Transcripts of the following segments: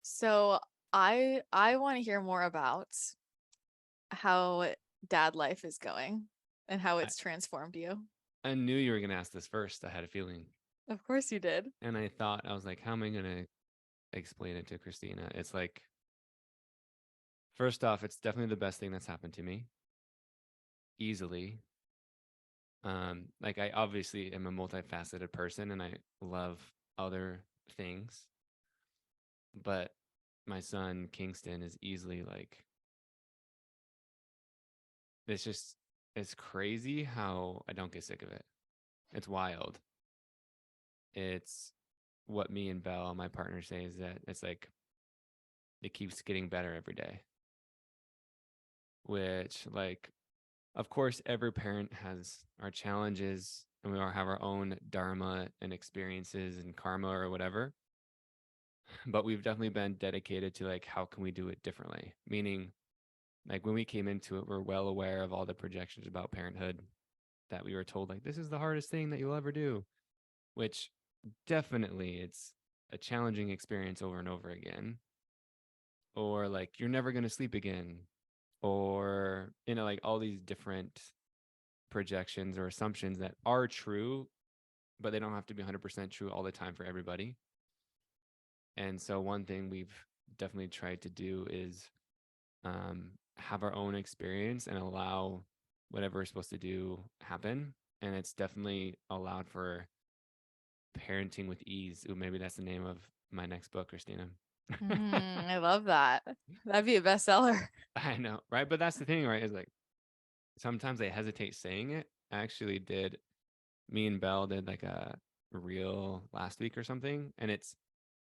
So I want to hear more about how dad life is going and how I, it's transformed you. I knew you were going to ask this first. I had a feeling. Of course you did. And I was like, how am I going to explain it to Christina? It's like, first off, it's definitely the best thing that's happened to me, easily. Like, I obviously am a multifaceted person and I love other things, but my son, Kingston, is easily like, it's just, it's crazy how I don't get sick of it. It's wild. It's what me and Belle, my partner, say is that it's like it keeps getting better every day. Which, like, of course, every parent has our challenges, and we all have our own dharma and experiences and karma or whatever. But we've definitely been dedicated to like how can we do it differently? Meaning, like when we came into it, we're well aware of all the projections about parenthood that we were told like this is the hardest thing that you'll ever do, which definitely it's a challenging experience over and over again. Or like you're never going to sleep again, or like all these different projections or assumptions that are true, but they don't have to be 100% true all the time for everybody. And so one thing we've definitely tried to do is have our own experience and allow whatever we're supposed to do happen. And it's definitely allowed for parenting with ease. Ooh, maybe that's the name of my next book, Christina. I love that. That'd be a bestseller. I know, right? But that's the thing, right? Is like sometimes I hesitate saying it. I actually did. Me and Belle did like a reel last week or something, and it's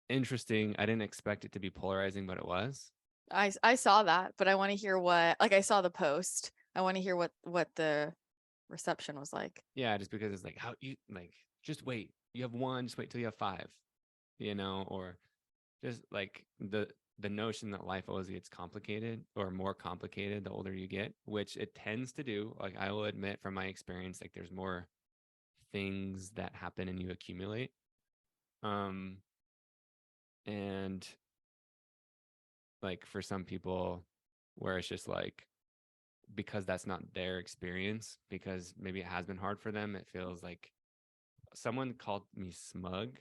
interesting. I didn't expect it to be polarizing, but it was. I saw that, but I want to hear what I saw the post. I want to hear what the reception was like. Yeah, just because it's like how you like just wait. You have one, just wait till you have five, or just like the notion that life always gets complicated or more complicated the older you get, which it tends to do. Like I will admit from my experience, like there's more things that happen and you accumulate. Um and like for some people where it's just like because that's not their experience, because maybe it has been hard for them, it feels like someone called me smug.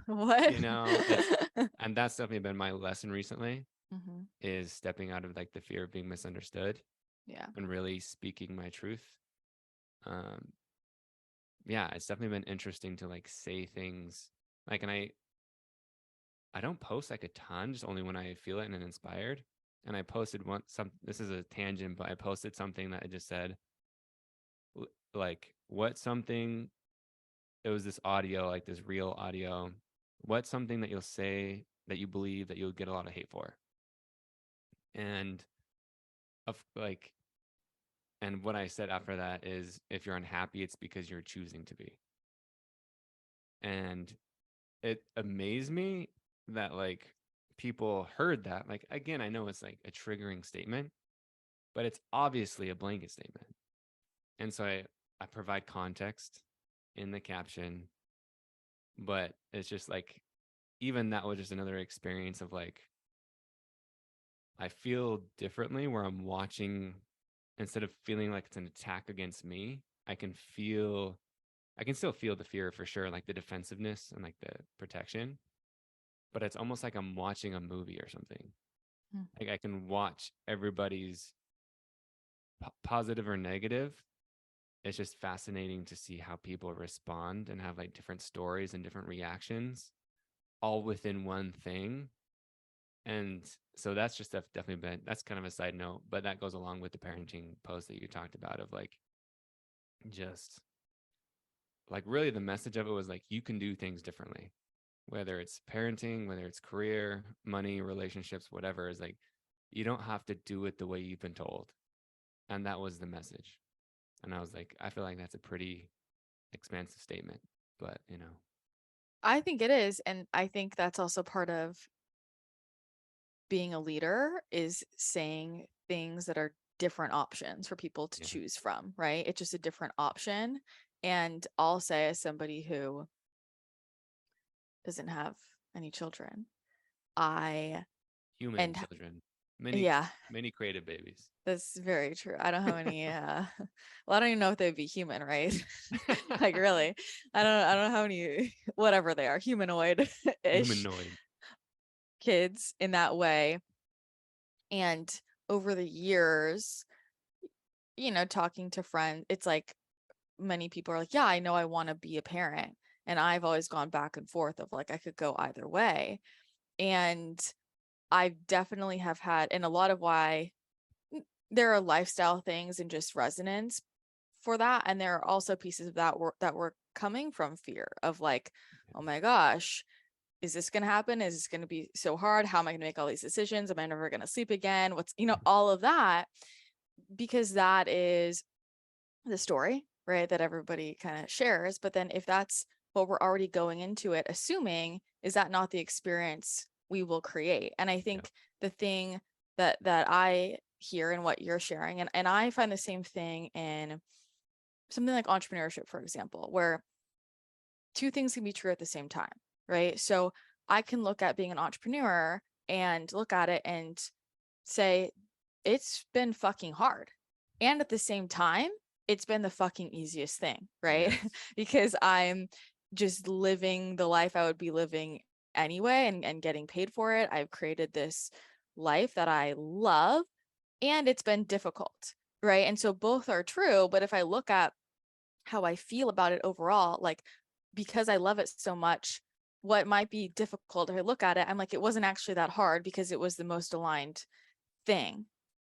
What? It's and that's definitely been my lesson recently, hmm is stepping out of like the fear of being misunderstood Yeah. and really speaking my truth. um yeah, it's definitely been interesting to like say things like, and I don't post like a ton, just only when I feel it and I'm inspired. And I posted this is a tangent, but I posted something that I just said, like, what something, it was this audio, like this real audio. What's something that you'll say that you believe that you'll get a lot of hate for? And of like, and what I said after that is if you're unhappy, it's because you're choosing to be. And it amazed me that like people heard that. Like, again, I know it's like a triggering statement, but it's obviously a blanket statement. And so I provide context in the caption, but it's just like, even that was just another experience of like, I feel differently where I'm watching, instead of feeling like it's an attack against me, I can still feel the fear for sure, like the defensiveness and like the protection, but it's almost like I'm watching a movie or something. Mm. Like I can watch everybody's positive or negative. It's just fascinating to see how people respond and have like different stories and different reactions all within one thing. And so that's just definitely been, that's kind of a side note, but that goes along with the parenting post that you talked about of like, just like really the message of it was like, you can do things differently, whether it's parenting, whether it's career, money, relationships, whatever, is like, you don't have to do it the way you've been told. And that was the message. And I was like, I feel like that's a pretty expansive statement, but I think it is, and I think that's also part of being a leader is saying things that are different options for people to yeah, choose from, right? It's just a different option. And I'll say, as somebody who doesn't have any children, I Human and children, many yeah, many creative babies. that's very true. I don't have any well, I don't even know if they'd be human, right? Like really. I don't know how many whatever they are, humanoid-ish Humanoid. kids in that way. And over the years, talking to friends, it's like many people are like, yeah, I know I want to be a parent. And I've always gone back and forth of like I could go either way. And I definitely have had, and a lot of why there are lifestyle things and just resonance for that. And there are also pieces of that were coming from fear of like, oh my gosh, is this going to happen? Is this going to be so hard? How am I going to make all these decisions? Am I never going to sleep again? All of that, because that is the story, right? That everybody kind of shares. But then if that's what we're already going into it, assuming, is that not the experience we will create? And I Yeah. think the thing that I hear and what you're sharing, and I find the same thing in something like entrepreneurship, for example, where two things can be true at the same time, right? So I can look at being an entrepreneur and look at it and say, it's been fucking hard. And at the same time, it's been the fucking easiest thing, right? Yes. Because I'm just living the life I would be living anyway and getting paid for it. I've created this life that I love and it's been difficult, right? And so both are true. But if I look at how I feel about it overall, like because I love it so much, what might be difficult if I look at it, I'm like, it wasn't actually that hard because it was the most aligned thing.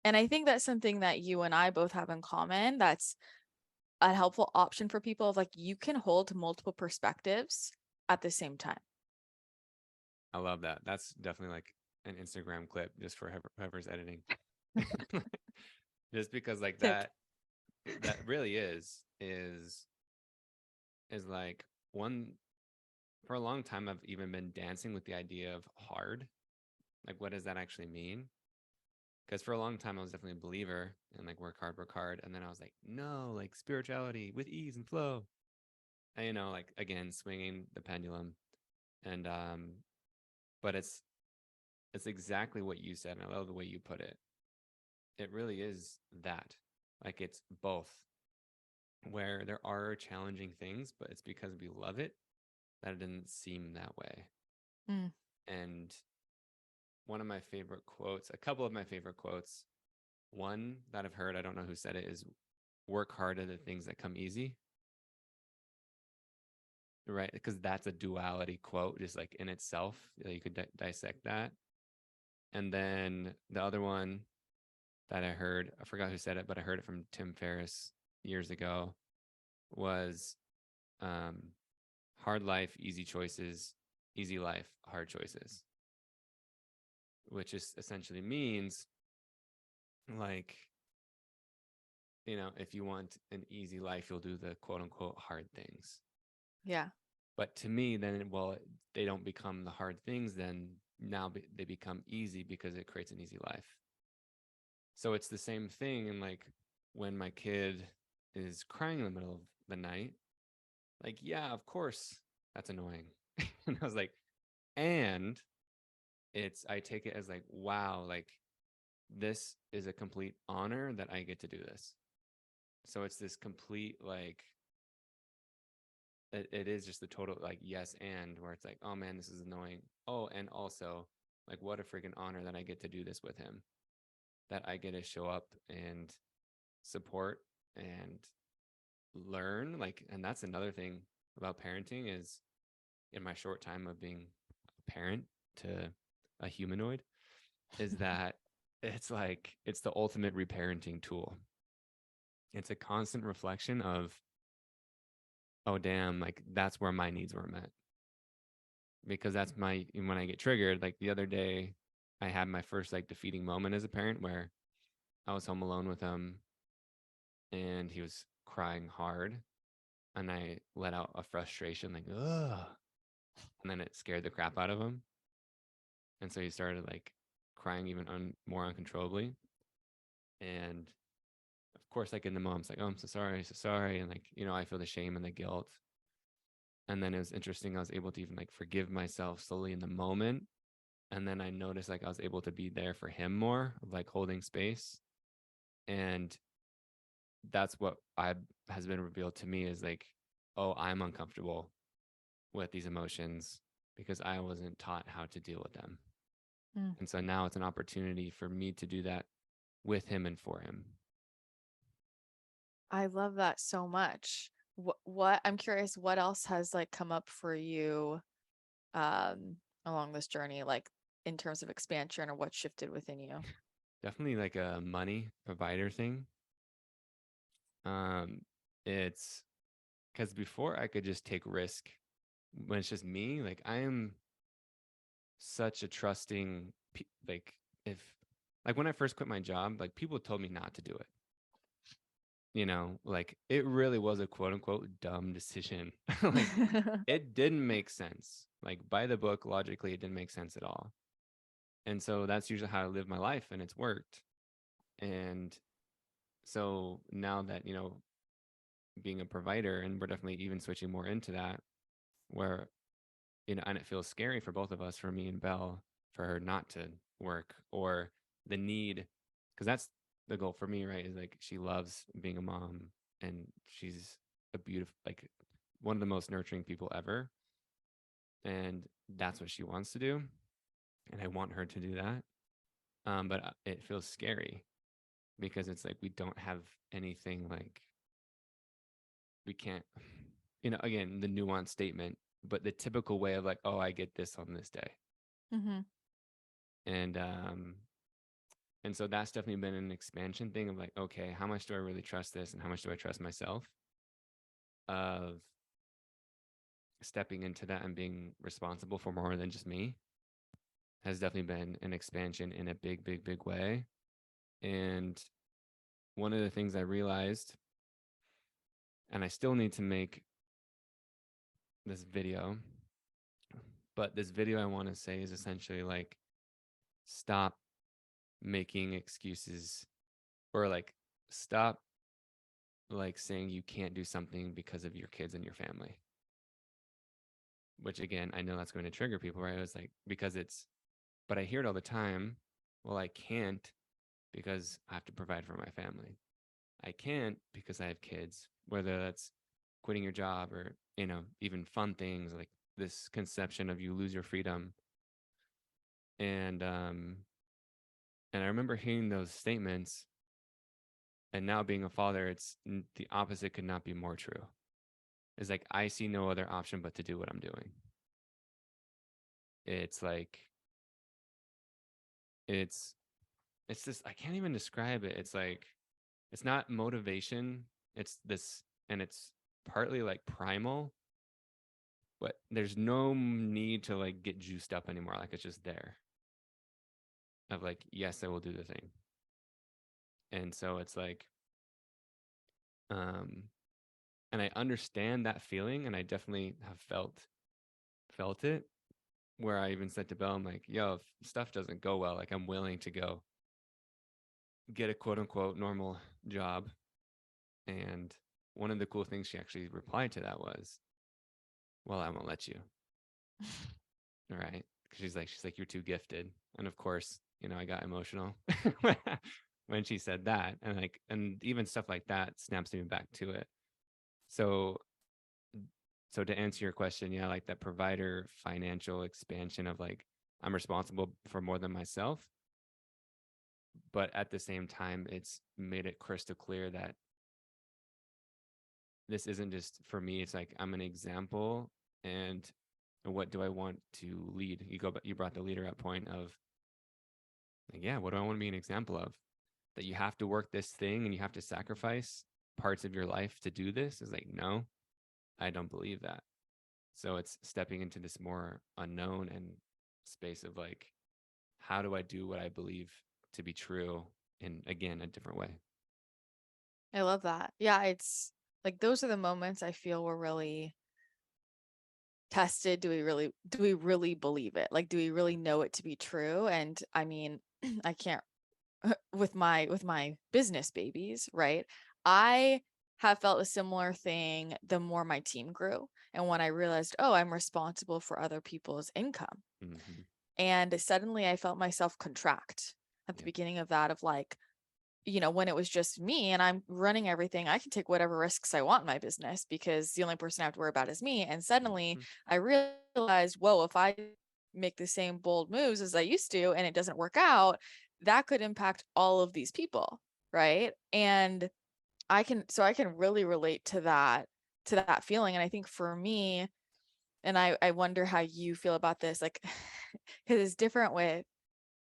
And I think that's something that you and I both have in common. That's a helpful option for people of like, you can hold multiple perspectives at the same time. I love that. That's definitely like an Instagram clip just for whoever's editing. Just because like Tip. that really is like one for a long time I've even been dancing with the idea of hard. Like what does that actually mean? Because for a long time I was definitely a believer in like work hard. And then I was like, no, like spirituality with ease and flow. And like again, swinging the pendulum. And but it's exactly what you said. And I love the way you put it. It really is that. Like it's both, where there are challenging things, but it's because we love it that it didn't seem that way. Mm, And one of my favorite quotes, a couple of my favorite quotes, one that I've heard, I don't know who said it, is work hard at the things that come easy. Right. Because that's a duality quote, just like in itself. You could dissect that. And then the other one that I heard, I forgot who said it, but I heard it from Tim Ferriss years ago, was um, hard life, easy choices, easy life, hard choices, which is essentially means like, if you want an easy life, you'll do the quote unquote hard things. yeah. But to me, then, well, they don't become the hard things, then now they become easy because it creates an easy life. So it's the same thing. And like when my kid is crying in the middle of the night, like, yeah, of course, that's annoying. And I was like, and I take it as like, wow, like this is a complete honor that I get to do this. So it's this complete, like, it is just the total, like, yes, and where it's like, oh man, this is annoying. Oh, and also, like, what a freaking honor that I get to do this with him, that I get to show up and support and learn. Like, and that's another thing about parenting is in my short time of being a parent to a humanoid is that it's like it's the ultimate reparenting tool. It's a constant reflection of, oh damn, like that's where my needs were met. Because that's when I get triggered, like the other day I had my first like defeating moment as a parent where I was home alone with him and he was crying hard and I let out a frustration like, ugh. And then it scared the crap out of him. And so he started like crying even more uncontrollably. And of course, like in the mom's like, oh, I'm so sorry, so sorry. And like, I feel the shame and the guilt. And then it was interesting. I was able to even like forgive myself slowly in the moment And then I noticed like I was able to be there for him more, like holding space. And that's what I has been revealed to me is like, oh, I'm uncomfortable with these emotions because I wasn't taught how to deal with them. Mm. And so now it's an opportunity for me to do that with him and for him. I love that so much. What I'm curious, what else has like come up for you um along this journey, like in terms of expansion or what shifted within you? Definitely like a money provider thing. Um, it's because before I could just take risk when it's just me. Like I am such a trusting, like if like when I first quit my job, like people told me not to do it. Like it really was a quote unquote dumb decision. Like it didn't make sense. Like by the book, logically, it didn't make sense at all. And so that's usually how I live my life, and it's worked. And so now that, being a provider, and we're definitely even switching more into that, where, and it feels scary for both of us, for me and Belle, for her not to work or the need, because that's the goal for me, right? Is like she loves being a mom and she's a beautiful, like one of the most nurturing people ever. And that's what she wants to do. And I want her to do that. But it feels scary because it's like we don't have anything like we can't, again, the nuanced statement, but the typical way of like, oh, I get this on this day. Hmm. And and so that's definitely been an expansion thing of like, okay, how much do I really trust this and how much do I trust myself? Of stepping into that and being responsible for more than just me has definitely been an expansion in a big, big, big way. And one of the things I realized, and I still need to make this video, but this video I want to say is essentially like, stop making excuses, or like stop like saying you can't do something because of your kids and your family. Which again, I know that's going to trigger people, right? It's like, because it's, but I hear it all the time. Well, I can't because I have to provide for my family. I can't because I have kids, whether that's quitting your job or, even fun things like this conception of you lose your freedom. And I remember hearing those statements, and now being a father, it's the opposite could not be more true. It's like I see no other option but to do what I'm doing. It's like it's it's just, I can't even describe it. It's like it's not motivation. It's this, and it's partly like primal, but there's no need to like get juiced up anymore. Like it's just there of like, yes, I will do the thing. And so it's like, um, and I understand that feeling, and I definitely have felt it. Where I even said to Belle, I'm like, yo, if stuff doesn't go well, like I'm willing to go get a quote unquote normal job. And one of the cool things she actually replied to that was, well, I won't let you. All right. She's like, you're too gifted. And of course, I got emotional when she said that. And even stuff like that snaps me back to it. So, so to answer your question, yeah, like that provider financial expansion of like, I'm responsible for more than myself. But at the same time, it's made it crystal clear that this isn't just for me. It's like I'm an example, and what do I want to lead? You brought the leader up point of like, yeah, what do I want to be an example of? That you have to work this thing and you have to sacrifice parts of your life to do this is like, no, I don't believe that. So it's stepping into this more unknown and space of like, how do I do what I believe to be true in, again, a different way? I love that. Yeah, it's like those are the moments I feel we're really tested. Do we really believe it? Like, do we really know it to be true? And I mean, I can't with my business babies, right? I have felt a similar thing the more my team grew and when I realized, oh, I'm responsible for other people's income. Mm-hmm. And suddenly I felt myself contract at the Yeah. beginning of that, of like, when it was just me and I'm running everything, I can take whatever risks I want in my business because the only person I have to worry about is me. And suddenly Mhm. I realized, whoa, if I make the same bold moves as I used to and it doesn't work out, that could impact all of these people. Right. And I can really relate to that feeling. And I think for me, and I wonder how you feel about this, like, because it's different with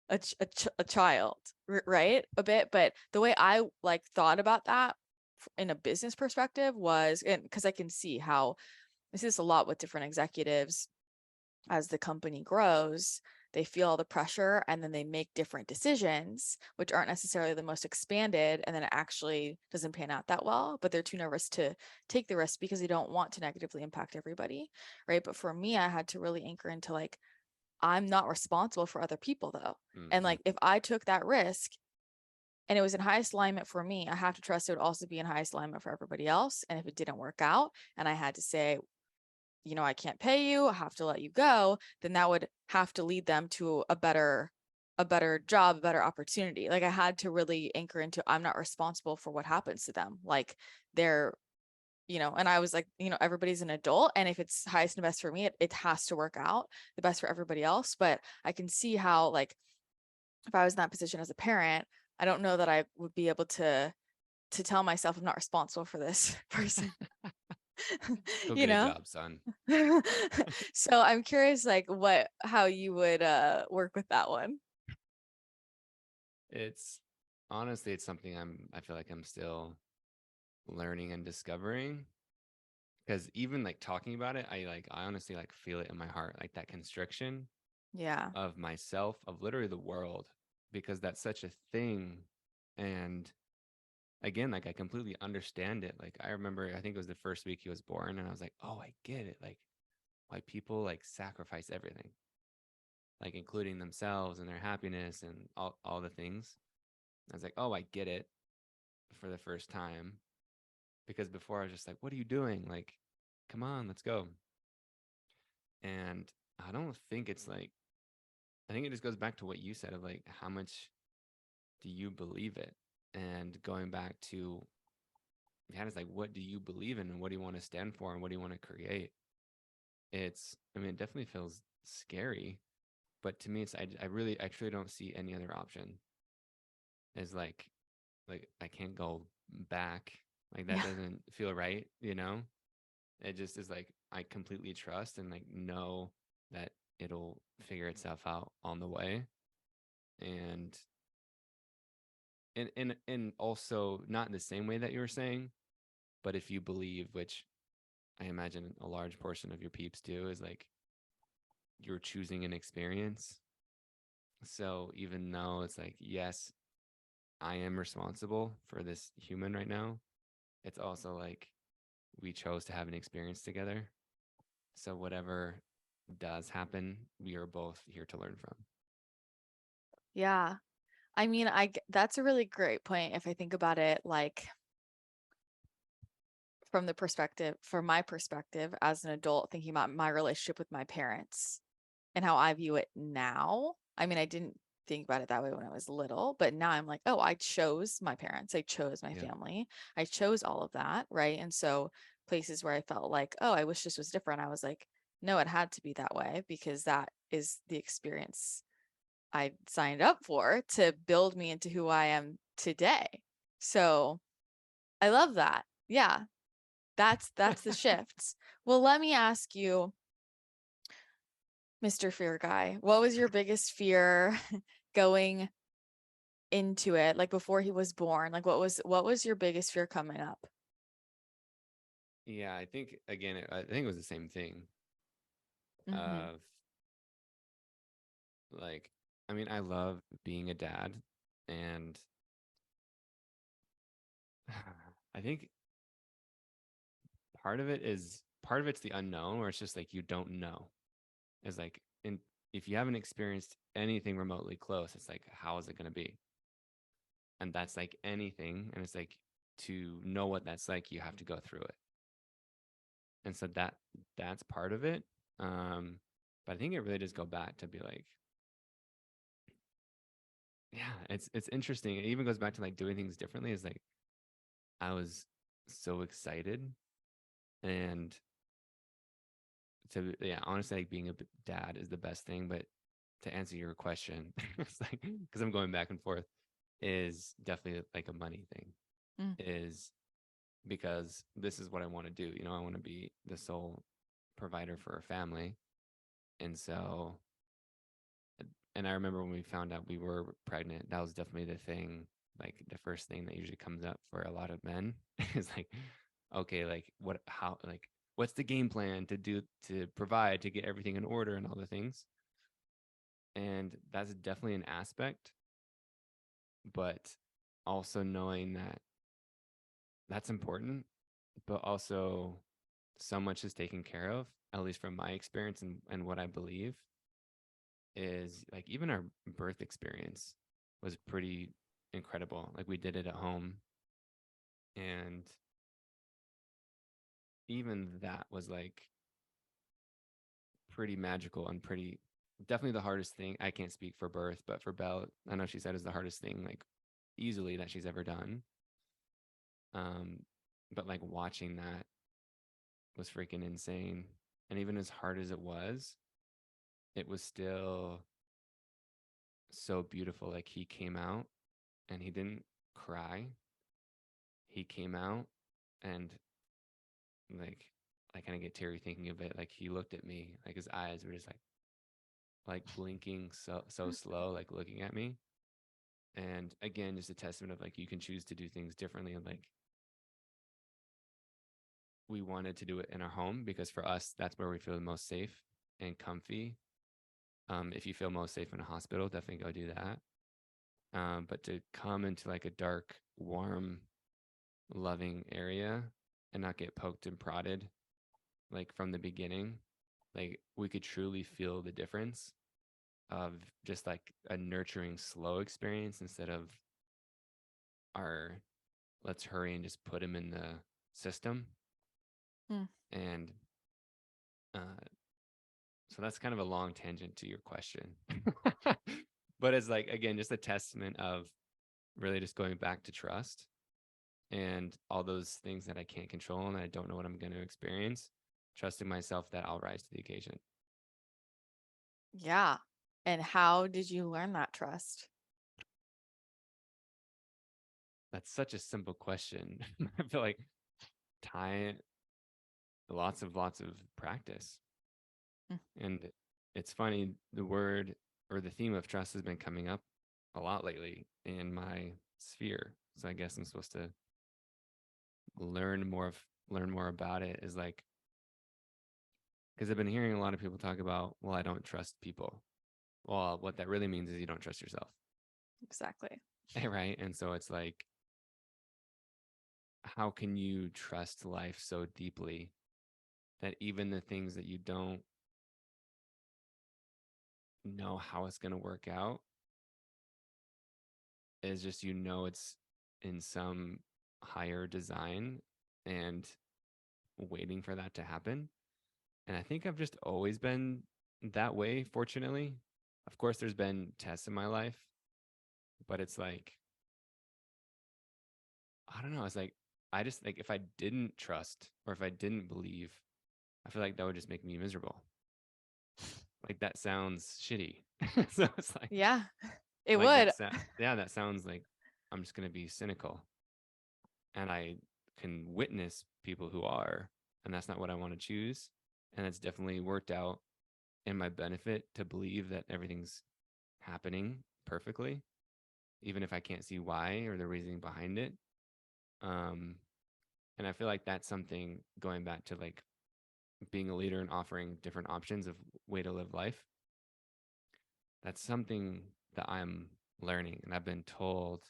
a child, right? A bit, but the way I like thought about that in a business perspective was, and because I can see how this is a lot with different executives as the company grows, they feel all the pressure and then they make different decisions, which aren't necessarily the most expanded. And then it actually doesn't pan out that well, but they're too nervous to take the risk because they don't want to negatively impact everybody. Right. But for me, I had to really anchor into like, I'm not responsible for other people though. And Mhm. like, if I took that risk and it was in highest alignment for me, I have to trust it would also be in highest alignment for everybody else. And if it didn't work out and I had to say, I can't pay you, I have to let you go, then that would have to lead them to a better job, a better opportunity. Like I had to really anchor into I'm not responsible for what happens to them. Like they're, and I was like, everybody's an adult. And if it's highest and best for me, it has to work out the best for everybody else. But I can see how, like, if I was in that position as a parent, I don't know that I would be able to tell myself I'm not responsible for this person, Go you get a know? job, son. So I'm curious, like, how you would work with that one. It's honestly, it's something I feel like I'm still learning and discovering. Because even like talking about it, I honestly like feel it in my heart, like that constriction Yeah. of myself, of literally the world, because that's such a thing. And again, like I completely understand it. Like I remember, I think it was the first week he was born, and I was like, oh, I get it. Like why people like sacrifice everything, like including themselves and their happiness and all the things. I was like, oh, I get it for the first time. Because before I was just like, what are you doing? Like, come on, let's go. And I don't think it's like, I think it just goes back to what you said of like, how much do you believe it? And going back to, yeah, it's like, what do you believe in and what do you want to stand for and what do you want to create? I mean, it definitely feels scary, but to me, I truly don't see any other option. Is like I can't go back. Like that Yeah. doesn't feel right, you know? It just is like I completely trust and like know that it'll figure itself out on the way. And and also not in the same way that you were saying, but if you believe, which I imagine a large portion of your peeps do, is like you're choosing an experience. So even though it's like, yes, I am responsible for this human right now, it's also like we chose to have an experience together. So whatever does happen, we are both here to learn from. Yeah. I mean, that's a really great point if I think about it, like from my perspective as an adult, thinking about my relationship with my parents and how I view it now. I mean, I didn't think about it that way when I was little, but now I'm like, oh, I chose my parents, I chose my Yeah. family, I chose all of that, right? And so places where I felt like, oh, I wish this was different, I was like, no, it had to be that way because that is the experience I signed up for to build me into who I am today. So I love that. Yeah, that's the shifts. Well, let me ask you, Mr. Fear Guy, what was your biggest fear going into it, like before he was born? Like what was your biggest fear coming up? Yeah, I think again, I think it was the same thing Mhm. of like, I mean, I love being a dad, and I think part of it's the unknown, where it's just like you don't know. It's like, in if you haven't experienced anything remotely close, it's like, how is it going to be? And that's like anything, and it's like to know what that's like, you have to go through it. And so that's part of it. But I think it really does go back to be like yeah, it's interesting. It even goes back to like doing things differently. Is like I was so excited, and to yeah, honestly, like being a dad is the best thing. But to answer your question, it's like because I'm going back and forth, is definitely like a money thing. Mm. Is because this is what I want to do. You know, I want to be the sole provider for a family, and so and I remember when we found out we were pregnant, that was definitely the thing, like the first thing that usually comes up for a lot of men is like, okay, like what, how, like, what's the game plan to do, to provide, to get everything in order and all the things. And that's definitely an aspect, but also knowing that that's important, but also so much is taken care of, at least from my experience and what I believe is like even our birth experience was pretty incredible. Like we did it at home, and even that was like pretty magical and pretty definitely the hardest thing. I can't speak for birth, but for Belle, I know she said is the hardest thing like easily that she's ever done. Um, but like watching that was freaking insane. And even as hard as it was still so beautiful. Like he came out and he didn't cry. He came out and like I kind of get teary thinking of it. Like he looked at me, like his eyes were just like blinking so slow, like looking at me. And again, just a testament of like you can choose to do things differently. And like we wanted to do it in our home because for us, that's where we feel the most safe and comfy. If you feel most safe in a hospital, definitely go do that. But to come into like a dark, warm, loving area and not get poked and prodded like from the beginning, like we could truly feel the difference of just like a nurturing slow experience instead of our let's hurry and just put him in the system. Mm. And uh, so that's kind of a long tangent to your question. But it's like again just a testament of really just going back to trust and all those things that I can't control and I don't know what I'm going to experience, trusting myself that I'll rise to the occasion. Yeah. And how did you learn that trust? That's such a simple question. I feel like time, lots of practice. Mm. And it's funny, the word or the theme of trust has been coming up a lot lately in my sphere. So I guess I'm supposed to learn more of learn more about it is like because I've been hearing a lot of people talk about, well, I don't trust people. Well, what that really means is you don't trust yourself. Exactly. Right. And so it's like, how can you trust life so deeply that even the things that you don't know how it's going to work out is just it's in some higher design and waiting for that to happen. And I think I've just always been that way, fortunately. Of course, there's been tests in my life, but it's like, I don't know. It's like, I just like if I didn't trust or if I didn't believe, I feel like that would just make me miserable. Like that sounds shitty. So it's Yeah, it like would. yeah, that sounds like I'm just gonna be cynical. And I can witness people who are, and that's not what I want to choose. And it's definitely worked out in my benefit to believe that everything's happening perfectly, even if I can't see why or the reasoning behind it. Um, and I feel like that's something going back to like being a leader and offering different options of way to live life. That's something that I'm learning, and I've been told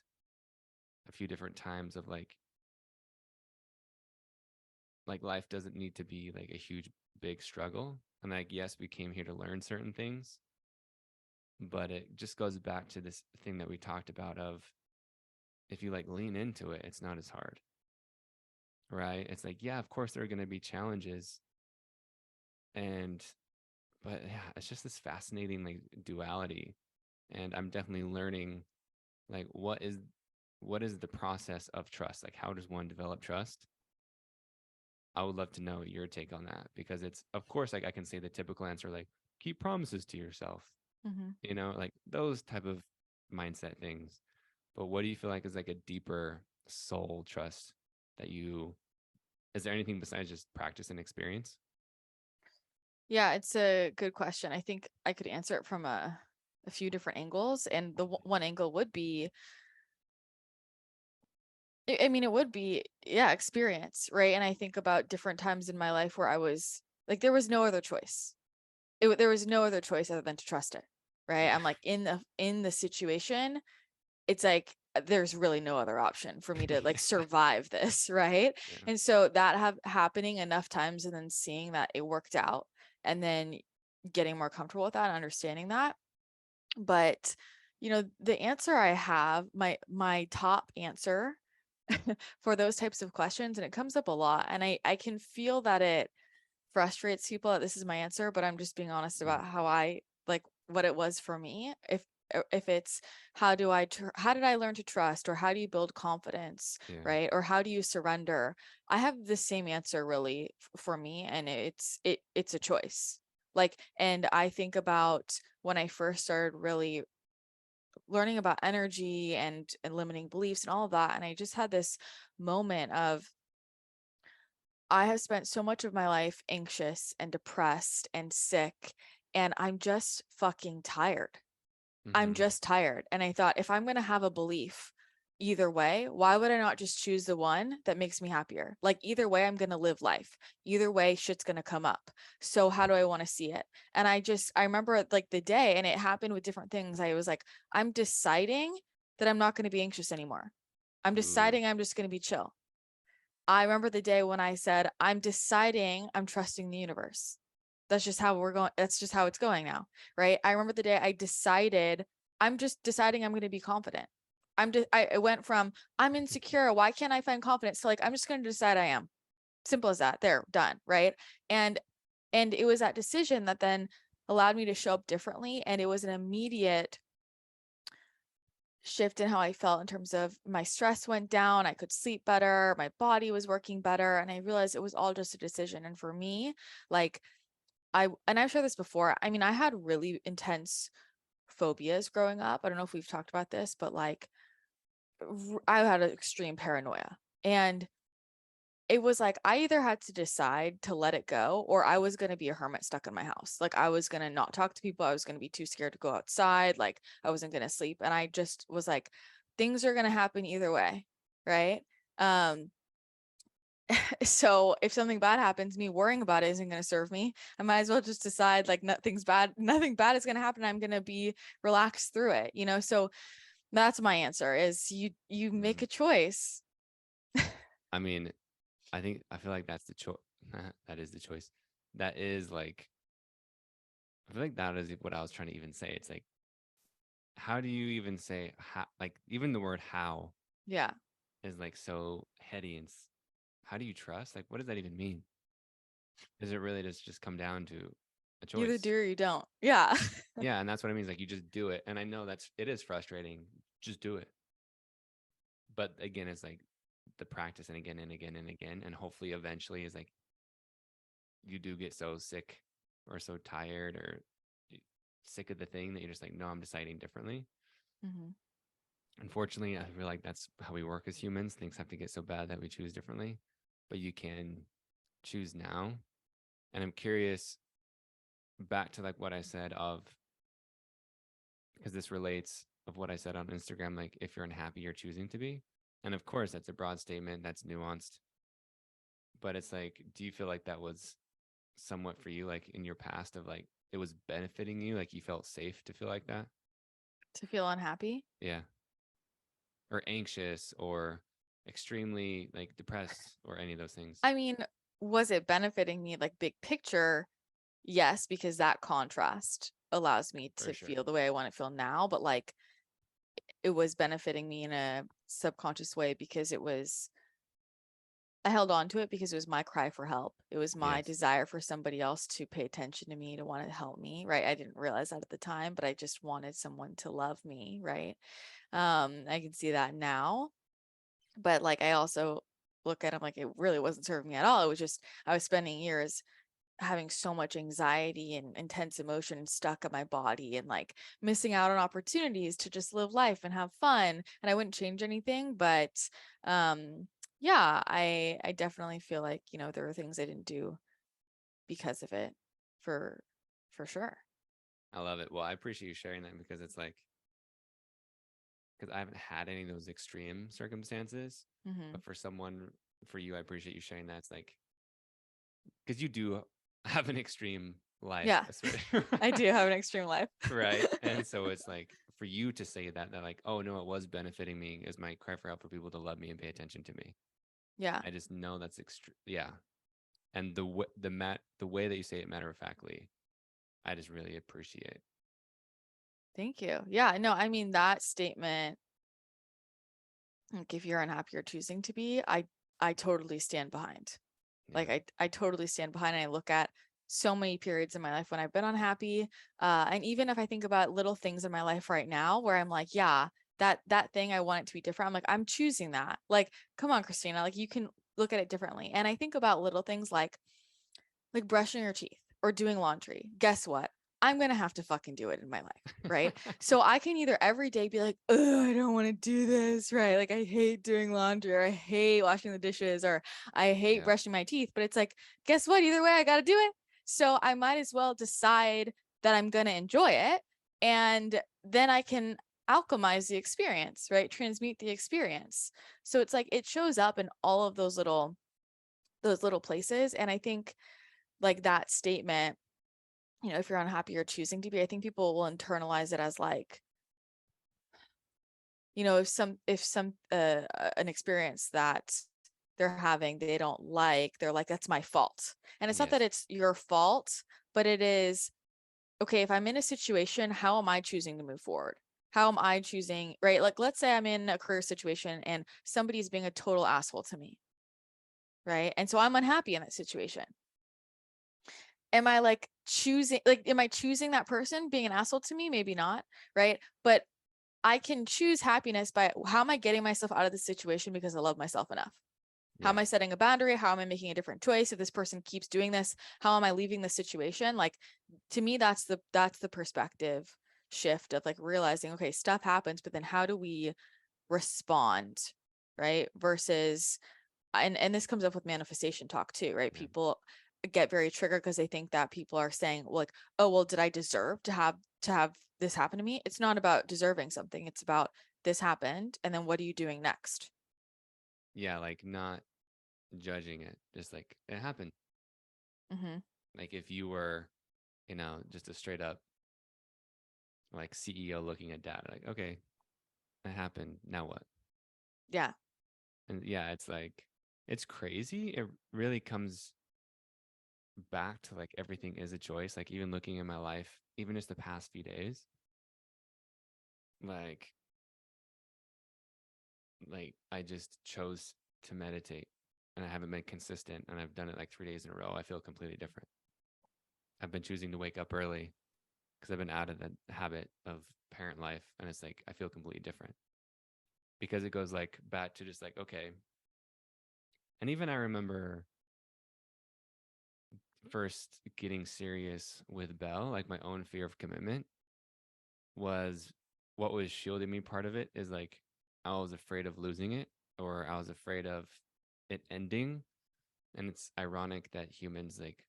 a few different times of like life doesn't need to be like a huge big struggle. And like yes, we came here to learn certain things, but it just goes back to this thing that we talked about of if you like lean into it, it's not as hard. Right? It's like, yeah, of course there are going to be challenges and but yeah, it's just this fascinating like duality and I'm definitely learning Like what is the process of trust? Like how does one develop trust? I would love to know your take on that because it's of course like I can say the typical answer like keep promises to yourself, Mm-hmm. like those type of mindset things. But what do you feel like is like a deeper soul trust that you is there anything besides just practice and experience? Yeah, it's a good question. I think I could answer it from a few different angles, and the one angle would be, I mean, it would be, yeah, experience, right? And I think about different times in my life where I was like, there was no other choice. There was no other choice other than to trust it, right? Yeah. I'm like in the situation, it's like there's really no other option for me to like Yeah. survive this, right? Yeah. And so that have happening enough times and then seeing that it worked out and then getting more comfortable with that and understanding that. But the answer I have, my top answer for those types of questions, and it comes up a lot, and I can feel that it frustrates people that this is my answer, but I'm just being honest Mm, about how I like what it was for me. If it's how did I learn to trust, or how do you build confidence, yeah. right? Or how do you surrender? I have the same answer really for me, and it's a choice. Like, and I think about when I first started really learning about energy and limiting beliefs and all of that, and I just had this moment of I have spent so much of my life anxious and depressed and sick, and I'm just fucking tired. I'm Mm-hmm. just tired. And I thought, if I'm going to have a belief either way, why would I not just choose the one that makes me happier? Like, either way, I'm going to live life. Either way, shit's going to come up. So, how do I want to see it? And I remember like the day, and it happened with different things. I was like, I'm deciding that I'm not going to be anxious anymore. I'm Ooh. deciding I'm just going to be chill. I remember the day when I said, I'm deciding I'm trusting the universe. That's just how we're going. That's just how it's going now. Right. I remember the day I decided I'm just deciding I'm going to be confident. I went from I'm insecure. Why can't I find confidence? To like, I'm just going to decide I am. Simple as that. There, done. Right. And, and it was that decision that then allowed me to show up differently. And it was an immediate shift in how I felt in terms of my stress went down, I could sleep better, my body was working better, and I realized it was all just a decision. And for me, like I've shared this before. I mean, I had really intense phobias growing up. I don't know if we've talked about this, but like I had an extreme paranoia. And it was like I either had to decide to let it go, or I was going to be a hermit stuck in my house. Like, I was going to not talk to people. I was going to be too scared to go outside. Like, I wasn't going to sleep. And I just was like, things are going to happen either way. Right. Um, so if something bad happens, me worrying about it isn't going to serve me. I might as well just decide like nothing bad is going to happen. I'm going to be relaxed through it. So that's my answer is you make Mm. a choice. I mean, I feel like that's the choice. That is the choice. That is like I feel like that is what I was trying to even say. It's like how do you even say how like even the word how Yeah. is like so heady and how do you trust? Like what does that even mean? Does it really just come down to a You either choice? do or you don't. Yeah. Yeah, and that's what I mean. Like you just do it. And I know it is frustrating. Just do it. But again, it's like the practice and again and again and again. And hopefully eventually is like you do get so sick or so tired or sick of the thing that you're just like, no, I'm deciding differently. Mhm. Unfortunately, I feel like that's how we work as humans. Things have to get so bad that we choose differently, but you can choose now. And I'm curious back to like what I said of because this relates of what I said on Instagram, like if you're unhappy, you're choosing to be. And of course, that's a broad statement, that's nuanced, but it's like, do you feel like that was somewhat for you, like in your past, of like it was benefiting you, like you felt safe to feel like that? To feel unhappy? Yeah. Or anxious or extremely like depressed or any of those things. I mean, was it benefiting me like big picture? Yes, because that contrast allows me For to sure. feel the way I want to feel now, but like it was benefiting me in a subconscious way because it was I held on to it because it was my cry for help. It was my Yes. desire for somebody else to pay attention to me, to want to help me, right? I didn't realize that at the time, but I just wanted someone to love me, right? I can see that now, but like I also look at him like it really wasn't serving me at all. It was just I was spending years having so much anxiety and intense emotion stuck in my body and like missing out on opportunities to just live life and have fun. And I wouldn't change anything, but um yeah, I definitely feel like, there were things I didn't do because of it for for sure. I love it. Well, I appreciate you sharing that because it's like, because I haven't had any of those extreme circumstances. Hmm. But for someone, for you, I appreciate you sharing that. It's like, because you do have an extreme life, Yeah, I do have an extreme life. right? And so it's like for you to say that like, oh no, it was benefiting me is my cry for help for people to love me and pay attention to me. Yeah. I just know that's extreme. Yeah. And the way that you say it matter of factly, I just really appreciate. Thank you. Yeah, no, I mean that statement, like if you're unhappy or choosing to be, I totally stand behind. Like Yeah. I totally stand behind and I look at so many periods in my life when I've been unhappy. And even if I think about little things in my life right now where I'm like, yeah, that thing I want it to be different. I'm like, I'm choosing that. Like, come on, Christina, like you can look at it differently. And I think about little things like brushing your teeth or doing laundry. Guess what? I'm going to have to fucking do it in my life, right? So I can either every day be like, oh, I don't want to do this, right? Like I hate doing laundry or I hate washing the dishes or I hate Yeah. brushing my teeth. But it's like, guess what? Either way, I got to do it. So I might as well decide that I'm going to enjoy it. And then I can alchemize the experience, right? Transmute the experience. So it's like it shows up in all of those little places. And I think like that statement, if you're unhappy or choosing to be, I think people will internalize it as like, if some an experience that they're having they don't like, they're like, that's my fault. And it's not that Yes. it's your fault, but it is, okay, if I'm in a situation, how am I choosing to move forward? How am I choosing, right? Like, let's say I'm in a career situation and somebody's being a total asshole to me, right? And so I'm unhappy in that situation. Am I like choosing, like, am I choosing that person being an asshole to me? Maybe not, right? But I can choose happiness by how am I getting myself out of this situation because I love myself enough? How am Yeah. I setting a boundary? How am I making a different choice? If this person keeps doing this, how am I leaving the situation? Like, to me, that's the perspective shift of like realizing, okay, stuff happens, but then how do we respond? Right. Versus, and this comes up with manifestation talk too, right? Yeah. People get very triggered because they think that people are saying, well, like, oh, well, did I deserve to have this happen to me? It's not about deserving something. It's about this happened, and then what are you doing next? Yeah. Like not judging it, just like it happened. Mm-hmm. Like if you were, just a straight up like CEO looking at data, like, okay, it happened. Now what? Yeah. And yeah, it's like, it's crazy. It really comes back to like everything is a choice. Like even looking at my life, even just the past few days, like, I just chose to meditate and I haven't been consistent and I've done it like 3 days in a row. I feel completely different. I've been choosing to wake up early because I've been out of the habit of parent life. And it's like, I feel completely different because it goes like back to just like, okay. And even I remember first getting serious with Belle, like my own fear of commitment was what was shielding me. Part of it is like I was afraid of losing it or I was afraid of it ending. And it's ironic that humans like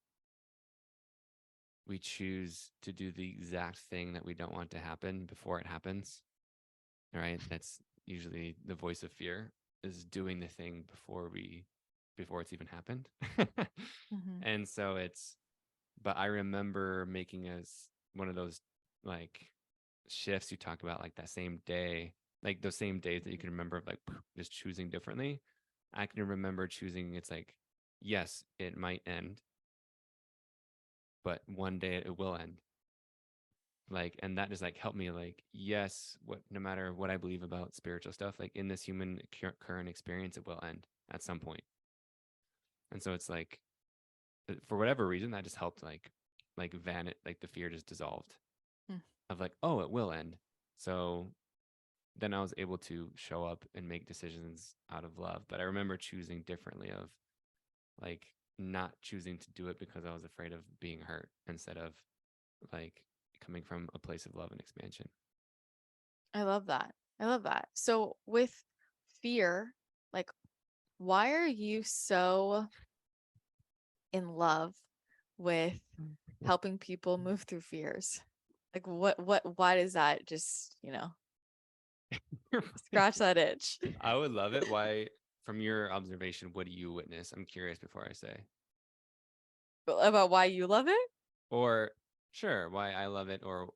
we choose to do the exact thing that we don't want to happen before it happens. Right? That's usually the voice of fear is doing the thing before it's even happened. Mm-hmm. And so it's but I remember making one of those like shifts you talk about, like that same day, like those same days that you can remember of like just choosing differently. I can remember choosing it's like, yes, it might end, but one day it will end. Like, and that just like helped me like, yes, what no matter what I believe about spiritual stuff, like in this human current experience, it will end at some point. And so it's like, for whatever reason, that just helped like vanish, like the fear just dissolved Mm. of like, oh, it will end. So then I was able to show up and make decisions out of love. But I remember choosing differently of like not choosing to do it because I was afraid of being hurt instead of like coming from a place of love and expansion. I love that. I love that. So with fear, like, why are you so in love with helping people move through fears? Like, why does that just, scratch that itch? I would love it. Why, from your observation, what do you witness? I'm curious before I say. About why you love it? Or sure, why I love it. Or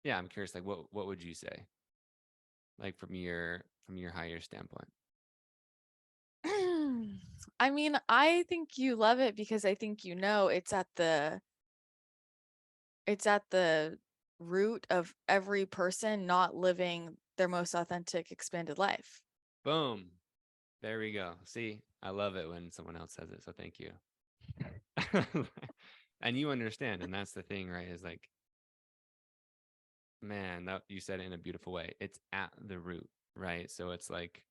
yeah, I'm curious. Like, what would you say? Like from your higher standpoint. I mean, I think you love it because I think it's at the root of every person not living their most authentic expanded life. Boom. There we go. See, I love it when someone else says it. So thank you. And you understand, and that's the thing, right? Is like, man, that you said it in a beautiful way. It's at the root, right? So it's like,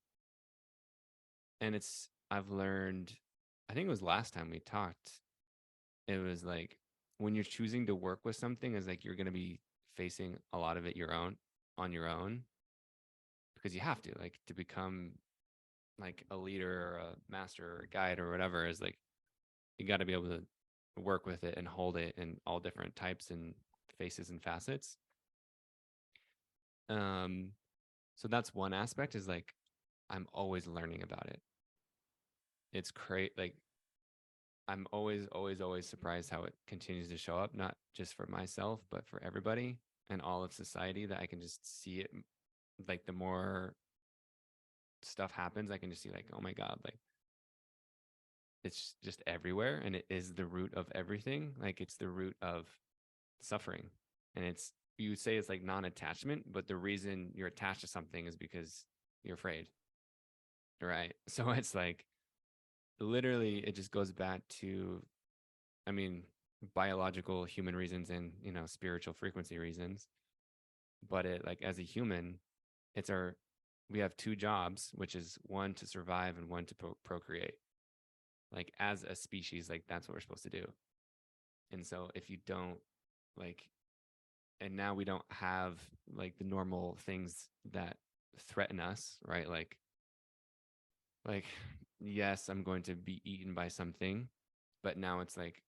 and I've learned, I think it was last time we talked, it was like when you're choosing to work with something, is like you're going to be facing a lot of it on your own, because you have to, like, to become like a leader or a master or a guide or whatever, is like you got to be able to work with it and hold it in all different types and faces and facets. Um, so that's one aspect, is like I'm always learning about it. It's great. Like I'm always surprised how it continues to show up, not just for myself, but for everybody and all of society, that I can just see it. Like the more stuff happens, I can just see like, oh my God, like it's just everywhere. And it is the root of everything. Like it's the root of suffering. And you would say it's like non-attachment, but the reason you're attached to something is because you're afraid. Right. So it's like literally it just goes back to, I mean, biological human reasons and, spiritual frequency reasons. But it, like, as a human, it's we have two jobs, which is one to survive and one to procreate. Like as a species, like that's what we're supposed to do. And so if you don't, like, and now we don't have like the normal things that threaten us, right? Like, yes, I'm going to be eaten by something, but now it's like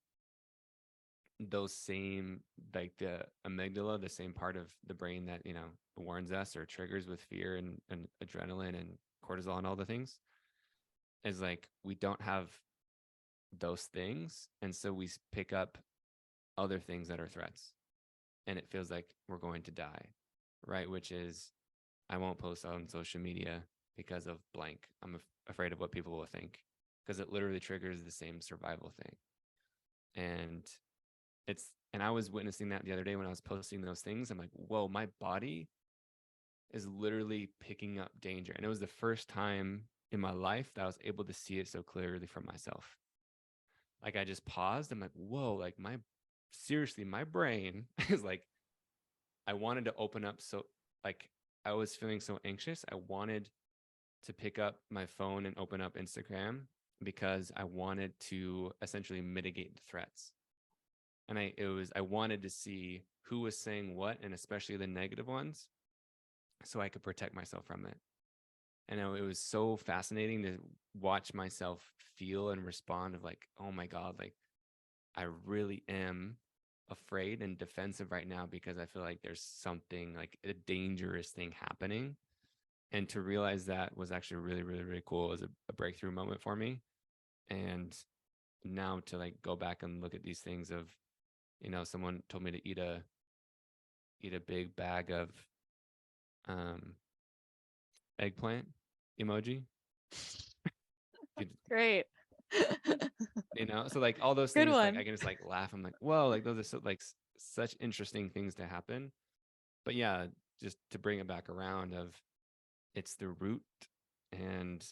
those same, like the amygdala, the same part of the brain that, warns us or triggers with fear and adrenaline and cortisol and all the things, is like we don't have those things. And so we pick up other things that are threats. And it feels like we're going to die, right? Which is, I won't post on social media because of blank. I'm afraid of what people will think, because it literally triggers the same survival thing. And and I was witnessing that the other day when I was posting those things. I'm like, whoa, my body is literally picking up danger. And it was the first time in my life that I was able to see it so clearly for myself. Like I just paused. I'm like, whoa, like seriously, my brain is like, I wanted to open up. So like I was feeling so anxious. I wanted to pick up my phone and open up Instagram because I wanted to essentially mitigate the threats. And I wanted to see who was saying what, and especially the negative ones, so I could protect myself from it. And it was so fascinating to watch myself feel and respond of like, oh my God, like I really am afraid and defensive right now because I feel like there's something, like a dangerous thing happening. And to realize that was actually really, really, really cool. It was a breakthrough moment for me. And now to like go back and look at these things of, someone told me to eat a big bag of um eggplant emoji. Great. So like all those Good things, like I one. can just like laugh. I'm like, whoa, like those are so like such interesting things to happen. But yeah, just to bring it back around of, it's the root. And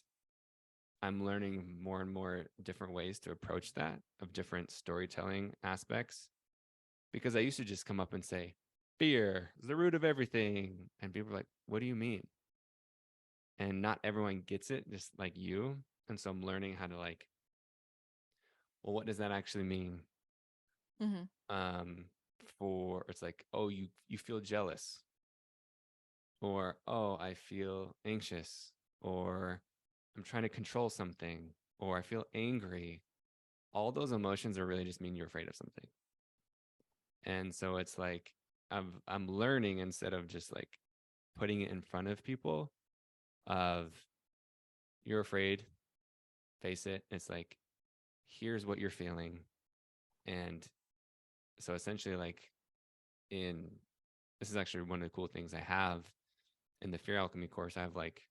I'm learning more and more different ways to approach that, of different storytelling aspects, because I used to just come up and say, fear is the root of everything. And people are like, what do you mean? And not everyone gets it, just like you. And so I'm learning how to like, well, what does that actually mean? Mm-hmm. Um, for it's like, oh, you feel jealous, or oh, I feel anxious, or I'm trying to control something, or I feel angry. All those emotions are really just mean you're afraid of something. And so it's like I'm learning, instead of just like putting it in front of people, of you're afraid, face it. It's like, here's what you're feeling. And so essentially, like, in this is actually one of the cool things I have in the fear alchemy course. I have like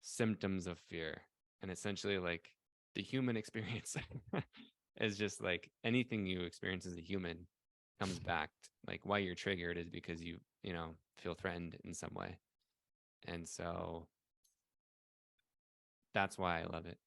symptoms of fear, and essentially like the human experience is just like anything you experience as a human comes back. Like why you're triggered is because you know, feel threatened in some way. And so that's why I love it.